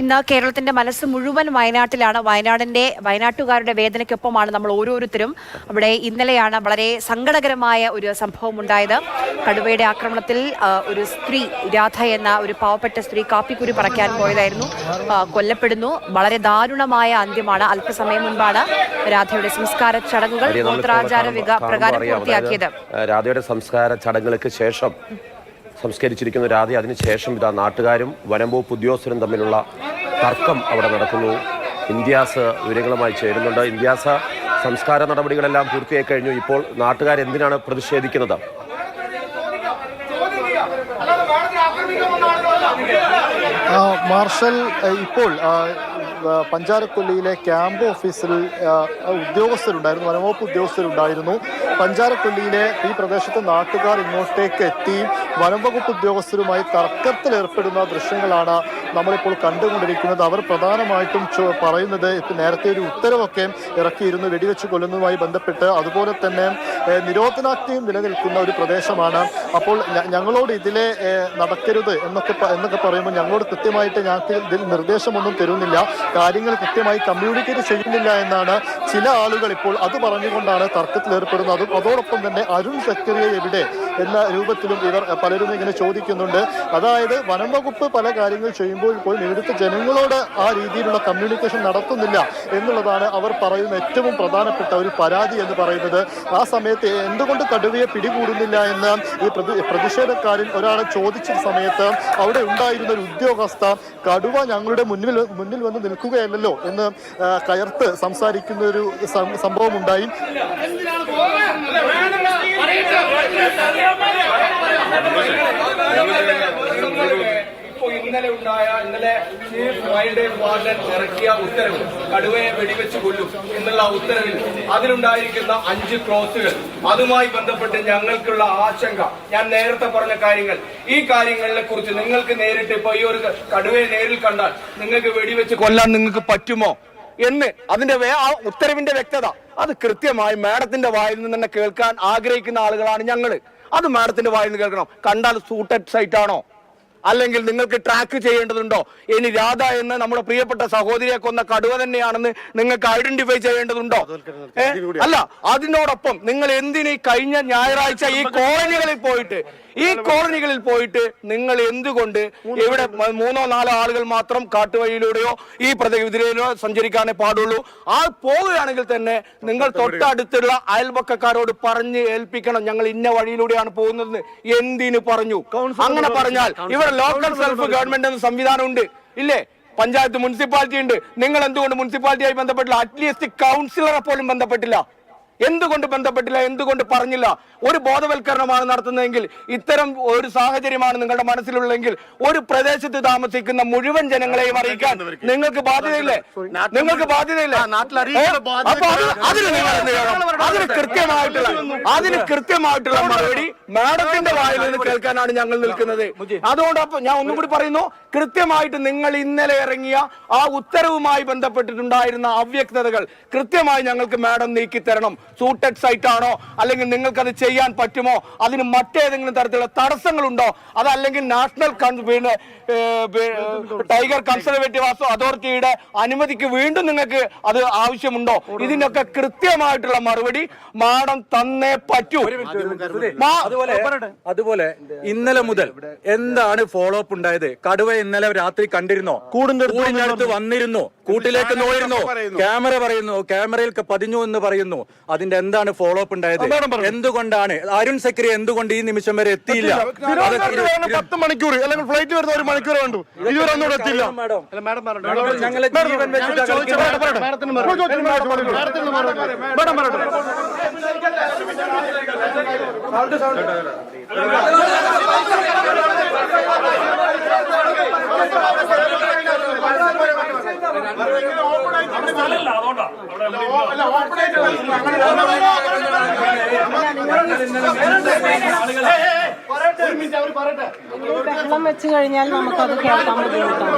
ഇന്ന് കേരളത്തിന്റെ മനസ്സ് മുഴുവൻ വയനാട്ടിലാണ്. വയനാട്ടുകാരുടെ വേദനയ്ക്കൊപ്പമാണ് നമ്മൾ ഓരോരുത്തരും. അവിടെ ഇന്നലെയാണ് വളരെ സങ്കടകരമായ ഒരു സംഭവം ഉണ്ടായത്. കടുവയുടെ ആക്രമണത്തിൽ ഒരു സ്ത്രീ, രാധ എന്ന ഒരു പാവപ്പെട്ട സ്ത്രീ കാപ്പിക്കുരു പറിക്കാൻ പോയതായിരുന്നു, കൊല്ലപ്പെടുന്നു. വളരെ ദാരുണമായ അന്ത്യമാണ്. അല്പസമയം മുൻപാണ് രാധയുടെ സംസ്കാര ചടങ്ങുകൾ ഗോത്രാചാര പ്രകാരം പൂർത്തിയാക്കിയത്. രാധയുടെ സംസ്കാര ചടങ്ങുകൾക്ക് ശേഷം സംസ്കരിച്ചിരിക്കുന്ന രാധ, അതിനുശേഷം ഇതാ നാട്ടുകാരും വനം വകുപ്പ് ഉദ്യോഗസ്ഥരും തമ്മിലുള്ള തർക്കം അവിടെ നടക്കുന്നു. ഇന്ത്യാസ് വിവരങ്ങളുമായി ചേരുന്നുണ്ട്. ഇന്ത്യാസ്, സംസ്കാര നടപടികളെല്ലാം പൂർത്തിയായി കഴിഞ്ഞു. ഇപ്പോൾ നാട്ടുകാരെന്തിനാണ് പ്രതിഷേധിക്കുന്നത്? മാർഷൽ, ഇപ്പോൾ പഞ്ചാരക്കൊല്ലിയിലെ ക്യാമ്പ് ഓഫീസിൽ ഉദ്യോഗസ്ഥരുണ്ടായിരുന്നു, വനംവകുപ്പ് ഉദ്യോഗസ്ഥരുണ്ടായിരുന്നു. പഞ്ചാരക്കൊല്ലിയിലെ ഈ പ്രദേശത്ത് നാട്ടുകാർ ഇങ്ങോട്ടേക്ക് എത്തി വനംവകുപ്പ് ഉദ്യോഗസ്ഥരുമായി തർക്കത്തിലേർപ്പെടുന്ന ദൃശ്യങ്ങളാണ് നമ്മളിപ്പോൾ കണ്ടുകൊണ്ടിരിക്കുന്നത്. അവർ പ്രധാനമായിട്ടും പറയുന്നത്, നേരത്തെ ഒരു ഉത്തരവൊക്കെ ഇറക്കിയിരുന്നു വെടിവെച്ച് കൊല്ലുന്നതുമായി ബന്ധപ്പെട്ട്. അതുപോലെ തന്നെ നിരോധനാജ്ഞയും നിലനിൽക്കുന്ന ഒരു പ്രദേശമാണ്. അപ്പോൾ ഞങ്ങളോട് ഇതിലെ നടക്കരുത് എന്നൊക്കെ പറയുമ്പോൾ ഞങ്ങളോട് കൃത്യമായിട്ട് ഞങ്ങൾക്ക് ഇതിൽ നിർദ്ദേശമൊന്നും തരുന്നില്ല, കാര്യങ്ങൾ കൃത്യമായി കമ്മ്യൂണിക്കേറ്റ് ചെയ്യുന്നില്ല എന്നാണ് ചില ആളുകൾ ഇപ്പോൾ അത് പറഞ്ഞുകൊണ്ടാണ് തർക്കത്തിലേർപ്പെടുന്നത്. അതോടൊപ്പം തന്നെ അരുൺ സക്കറിയ എവിടെ എന്ന രൂപത്തിലും ഇവർ പലരും ഇങ്ങനെ ചോദിക്കുന്നുണ്ട്. അതായത് വനം വകുപ്പ് പല കാര്യങ്ങൾ ചെയ്യുമ്പോൾ പോലും ഇവിടുത്തെ ജനങ്ങളോട് ആ രീതിയിലുള്ള കമ്മ്യൂണിക്കേഷൻ നടത്തുന്നില്ല എന്നുള്ളതാണ് അവർ പറയുന്ന ഏറ്റവും പ്രധാനപ്പെട്ട ഒരു പരാതി എന്ന് പറയുന്നത്. ആ സമയത്ത് എന്തുകൊണ്ട് കടുവയെ പിടികൂടുന്നില്ല എന്ന് ഈ പ്രതിഷേധക്കാരിൽ ഒരാളെ ചോദിച്ച സമയത്ത് അവിടെ ഉണ്ടായിരുന്ന ഒരു ഉദ്യോഗസ്ഥ, കടുവ ഞങ്ങളുടെ മുന്നിൽ വന്ന് നിൽക്കുകയല്ലോ എന്ന് കയർത്ത് സംസാരിക്കുന്ന ഒരു സംഭവം ഉണ്ടായി. ഇന്നലെ ചീഫ് വൈൽഡ് ലൈഫ് വാർഡൻ ഇറക്കിയ ഉത്തരവ്, കടുവയെ വെടിവെച്ച് കൊല്ലും എന്നുള്ള ഉത്തരവിൽ അതിലുണ്ടായിരിക്കുന്ന 5 ക്ലോസുകൾ, അതുമായി ബന്ധപ്പെട്ട് ഞങ്ങൾക്കുള്ള ആശങ്ക, ഞാൻ നേരത്തെ പറഞ്ഞ കാര്യങ്ങൾ, ഈ കാര്യങ്ങളെ കുറിച്ച് നിങ്ങൾക്ക് നേരിട്ട് ഇപ്പൊ ഈ ഒരു കടുവയെ നേരിൽ കണ്ടാൽ നിങ്ങൾക്ക് വെടിവെച്ച് കൊല്ലാൻ നിങ്ങൾക്ക് പറ്റുമോ എന്ന് അതിന്റെ ആ ഉത്തരവിന്റെ വ്യക്തത അത് കൃത്യമായി മാഡത്തിന്റെ വായിൽ നിന്ന് തന്നെ കേൾക്കാൻ ആഗ്രഹിക്കുന്ന ആളുകളാണ് ഞങ്ങള്. അത് മാഡത്തിന്റെ വായിൽ നിന്ന് കേൾക്കണം. കണ്ടാൽ സൂട്ടഡ് സൈറ്റ് ആണോ, അല്ലെങ്കിൽ നിങ്ങൾക്ക് ട്രാക്ക് ചെയ്യേണ്ടതുണ്ടോ? ഇനി രാധ എന്ന് നമ്മുടെ പ്രിയപ്പെട്ട സഹോദരിയെ കൊന്ന കടുവ തന്നെയാണെന്ന് നിങ്ങൾക്ക് ഐഡന്റിഫൈ ചെയ്യേണ്ടതുണ്ടോ? അല്ല, അതിനോടൊപ്പം നിങ്ങൾ എന്തിന് കഴിഞ്ഞ ഞായറാഴ്ച ഈ കോളനികളിൽ പോയിട്ട് നിങ്ങൾ എന്തുകൊണ്ട് ഇവിടെ 3-4 ആളുകൾ മാത്രം കാട്ടുവഴിയിലൂടെയോ ഈ ഇതിലോ സഞ്ചരിക്കാനേ പാടുള്ളൂ? ആ പോവുകയാണെങ്കിൽ തന്നെ നിങ്ങൾ തൊട്ടടുത്തുള്ള അയൽപക്കക്കാരോട് പറഞ്ഞ് ഏൽപ്പിക്കണം, ഞങ്ങൾ ഇന്ന വഴിയിലൂടെയാണ് പോകുന്നത്. എന്തിനു പറഞ്ഞു? അങ്ങനെ പറഞ്ഞാൽ ഇവിടെ ലോക്കൽ സെൽഫ് ഗവൺമെന്റ് എന്ന സംവിധാനം ഉണ്ട്, ഇല്ലേ? പഞ്ചായത്ത്, മുനിസിപ്പാലിറ്റി ഉണ്ട്. നിങ്ങൾ എന്തുകൊണ്ട് മുനിസിപ്പാലിറ്റിയായി ബന്ധപ്പെട്ടില്ല? അറ്റ്ലീസ്റ്റ് കൗൺസിലറെ പോലും ബന്ധപ്പെട്ടില്ല. എന്തുകൊണ്ട് ബന്ധപ്പെട്ടില്ല? എന്തുകൊണ്ട് പറഞ്ഞില്ല? ഒരു ബോധവൽക്കരണമാണ് നടത്തുന്നതെങ്കിൽ, ഇത്തരം ഒരു സാഹചര്യമാണ് നിങ്ങളുടെ മനസ്സിലുള്ളതെങ്കിൽ ഒരു പ്രദേശത്ത് താമസിക്കുന്ന മുഴുവൻ ജനങ്ങളെയും അറിയിക്കാൻ നിങ്ങൾക്ക് ബാധ്യതയില്ലേ? നിങ്ങൾക്ക് ബാധ്യതയില്ലേ? അതിന് കൃത്യമായിട്ടുള്ള മറുപടി മാഡത്തിന്റെ വായിൽ നിന്ന് കേൾക്കാനാണ് ഞങ്ങൾ നിൽക്കുന്നത്. അതുകൊണ്ടൊപ്പം ഞാൻ ഒന്നും കൂടി പറയുന്നു, കൃത്യമായിട്ട് നിങ്ങൾ ഇന്നലെ ഇറങ്ങിയ ആ ഉത്തരവുമായി ബന്ധപ്പെട്ടിട്ടുണ്ടായിരുന്ന അവ്യക്തതകൾ കൃത്യമായി ഞങ്ങൾക്ക് മാഡം നീക്കി തരണം. സൂട്ടഡ് സൈറ്റ് ആണോ, അല്ലെങ്കിൽ നിങ്ങൾക്കത് ചെയ്യാൻ പറ്റുമോ, അതിന് മറ്റേതെങ്കിലും തരത്തിലുള്ള തടസ്സങ്ങളുണ്ടോ, അതല്ലെങ്കിൽ നാഷണൽ ടൈഗർ കൺസർവേറ്റീവ് അതോറിറ്റിയുടെ അനുമതിക്ക് വീണ്ടും നിങ്ങൾക്ക് അത് ആവശ്യമുണ്ടോ? ഇതിനൊക്കെ കൃത്യമായിട്ടുള്ള മറുപടി മാഡം തന്നേ പറ്റൂ. അതുപോലെ ഇന്നലെ മുതൽ എന്താണ് ഫോളോ അപ്പ് ഉണ്ടായത്? കടുവ ഇന്നലെ രാത്രി കണ്ടിരുന്നോ? കൂടിന്റെ അടുത്ത് വന്നിരുന്നു, കൂട്ടിലേക്ക് നോയിരുന്നു, ക്യാമറ പറയുന്നു, ക്യാമറയിൽ പതിഞ്ഞു എന്ന് പറയുന്നു. അതിന്റെ എന്താണ് ഫോളോ അപ്പ് ഉണ്ടായത്? എന്തുകൊണ്ടാണ് അരുൺ സക്കറിയ എന്തുകൊണ്ട് ഈ നിമിഷം വരെ എത്തിയില്ല? 10 മണിക്കൂർ അല്ലെങ്കിൽ ഫ്ലൈറ്റ് വരുന്ന 1 മണിക്കൂർ വേണ്ടു, ഇതുവരെ ഒന്നും എത്തിയില്ല. ഞങ്ങളെ ജീവൻ വെച്ചിട്ട് ബഹളം വെച്ച് കഴിഞ്ഞാൽ നമുക്കത് കേൾക്കാൻ ബുദ്ധിമുട്ടാണ്.